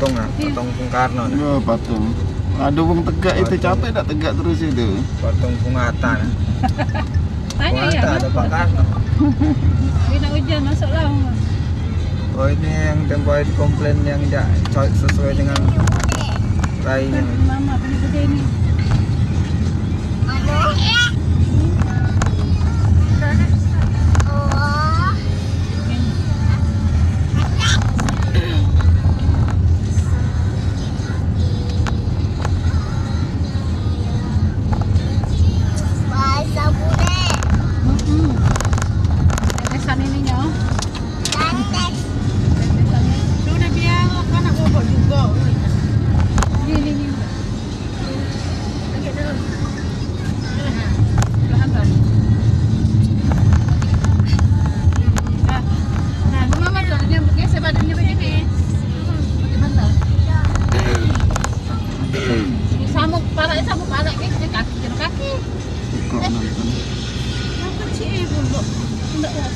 patung lah, patung Bung Karno. Oh, patung. Aduh, Bung tegak itu capek tak tegak terus itu. Patung Bung Hatta. Tanya ya, ada Pak Karno. Ini hujan masuk lah. Oh ini yang tempo hari komplain yang tidak sesuai dengan lainnya. Mama punya gede ini.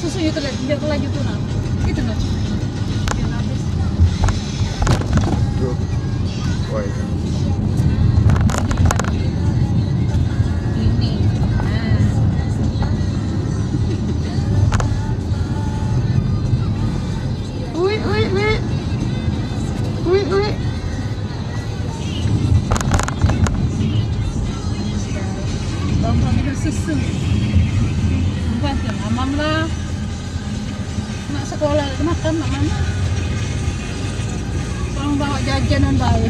Susu itu lihat dia lagi tuh nah itu loh dia habis Tuh. Wah. ini Ui. bang minum susu bukan tuh mamam lah nak sekolah makan mak mana orang bawa jajanan baik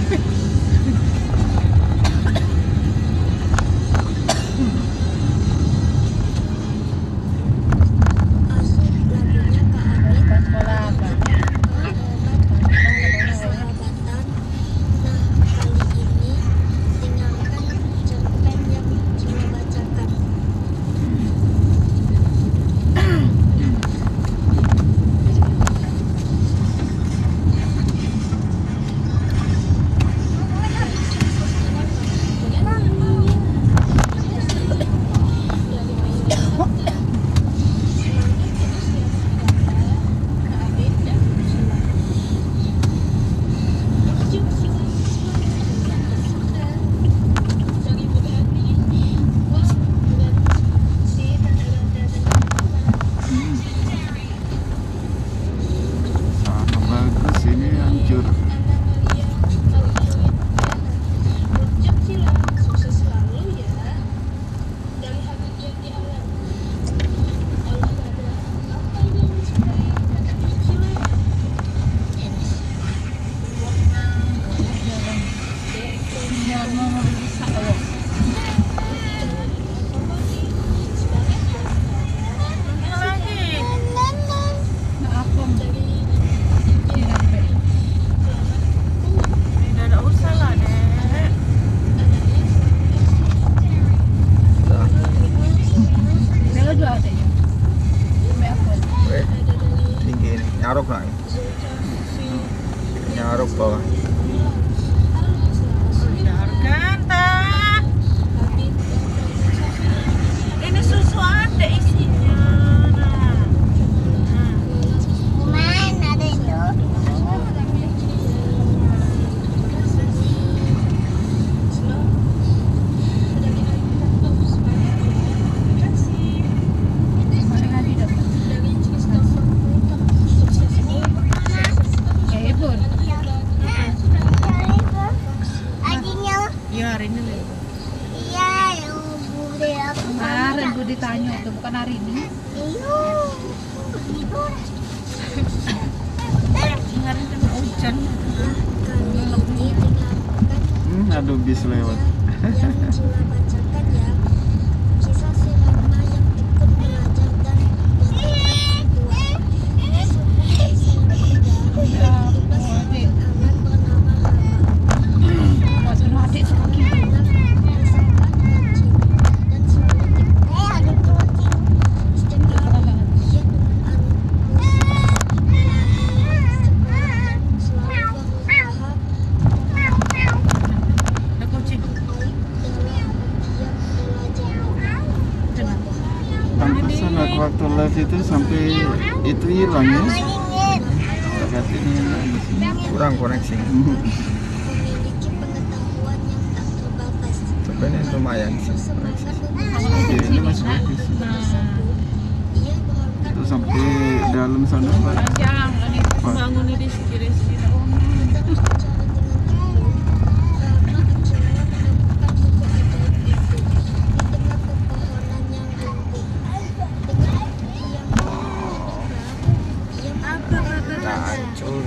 Nyarok lah. Nyarok bawah. Ini susu ada isinya. Mana ada itu? Ditanya itu bukan hari ini. Kemarin kan hujan. Aduh bis lewat. Pantesan aku waktu live itu sampai itu hilang ya. dekat ini lagi sih. kurang koneksi. memiliki pengetahuan yang tak terbatas. Sebenarnya lumayan sih koneksi. Iya, ini masih bagus. Itu sampai dalam sana Pak. Panjang, ini bangun di sini. Nah, hancur.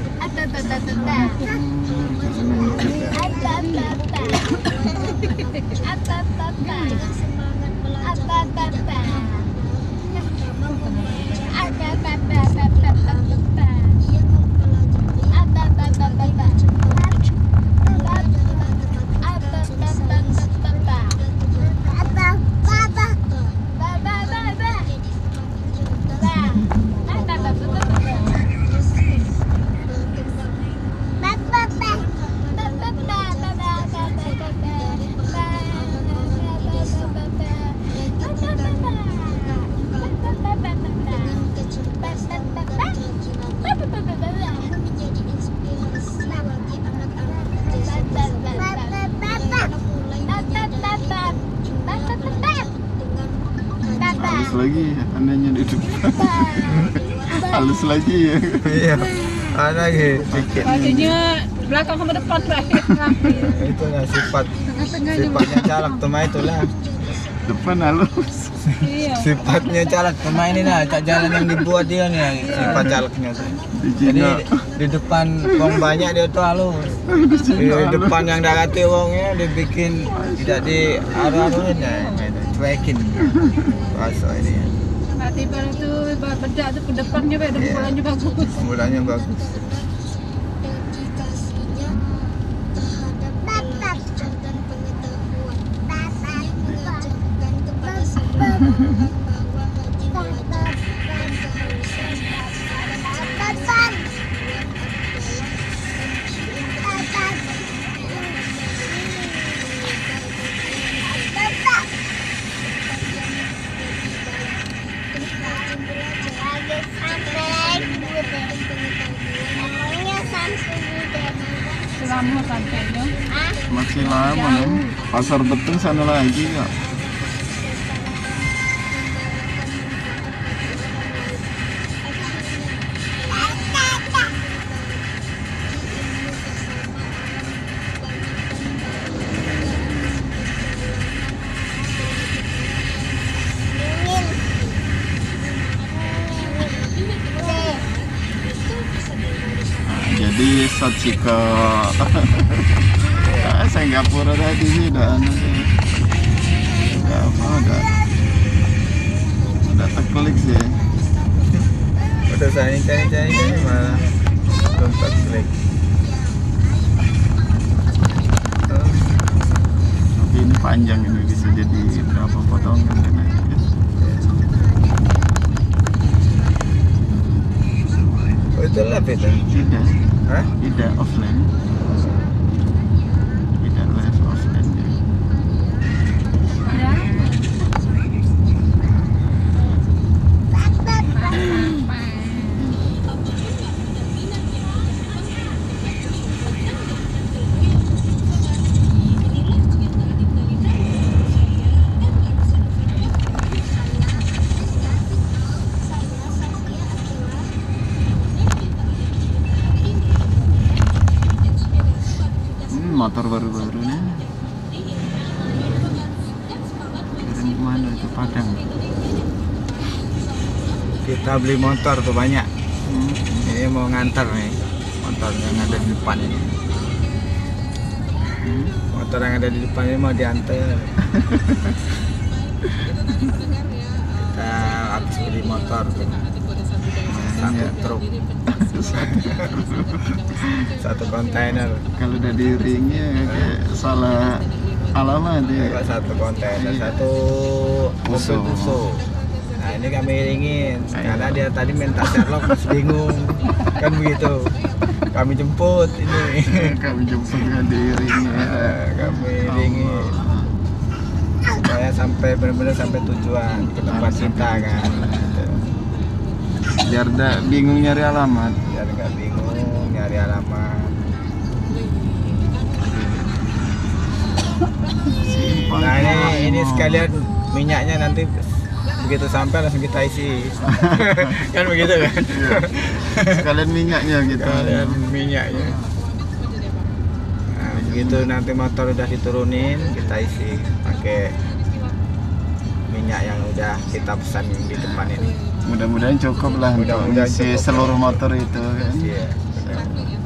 Halus lagi anehnya di depan. Halus lagi ya. Iya. Ada gitu dikit. Bajunya belakang sama depan terakhir. Itulah sifatnya caleg teman itulah. Depan halus. Iya. Sifatnya caleg pemain ini lah, cak jalan yang dibuat dia nih, sifat calegnya tuh. Di Jadi Cina. di depan wong banyak dia tuh halus. Di depan yang dakati wongnya dibikin tidak di aru-arunya, cuekin. Pasal ini. Nanti baru tuh bedak tuh ke depannya, depannya bagus. Mulanya bagus. Dedikasinya terhadap belajar dan pengetahuan mengajarkan kepada semua orang bahwa rajin belajar dan keharusan Selama sampainya. Masih lama kan. Pasar Betung sana lagi kak. Jadi Satsiko Singapura tadi sih udah udah terklik sih. Udah saya cari malah belum terklik. Tapi ini panjang, ini bisa jadi berapa potongan kan ya. Oh itu live itu? Tidak. Hah? Tidak offline. Tidak live offline ya. Ya. Motor baru-baru nih. Kirim kemana itu Padang? Kita beli motor tuh banyak. Ini mau nganter nih motor yang ada di depan ini. Motor yang ada di depan ini mau diantar. Kita habis beli motor tuh. Satu truk, satu kontainer. Kalau udah di ringnya kayak salah alamat ya. Kalau satu kontainer, satu mobil Tuso. Nah ini kami ringin karena dia tadi minta Sherlock, masih bingung kan begitu. Kami jemput ini. Kami jemput kan di ringnya. Kami ringin supaya sampai benar-benar sampai tujuan ke tempat kita kan. Biar dah bingung nyari alamat. biar nggak bingung nyari alamat. Simpang Nah keluar ini semua. sekalian minyaknya nanti begitu sampai langsung kita isi. Kan begitu kan? Iya. Sekalian minyaknya gitu. Sekalian minyaknya. Nah, begitu nanti motor udah diturunin, kita isi pakai minyak yang udah kita pesan di depan ini. Mudah-mudahan cukup lah untuk Mudah-mudahan mengisi cukup. seluruh motor itu kan. Iya. benar.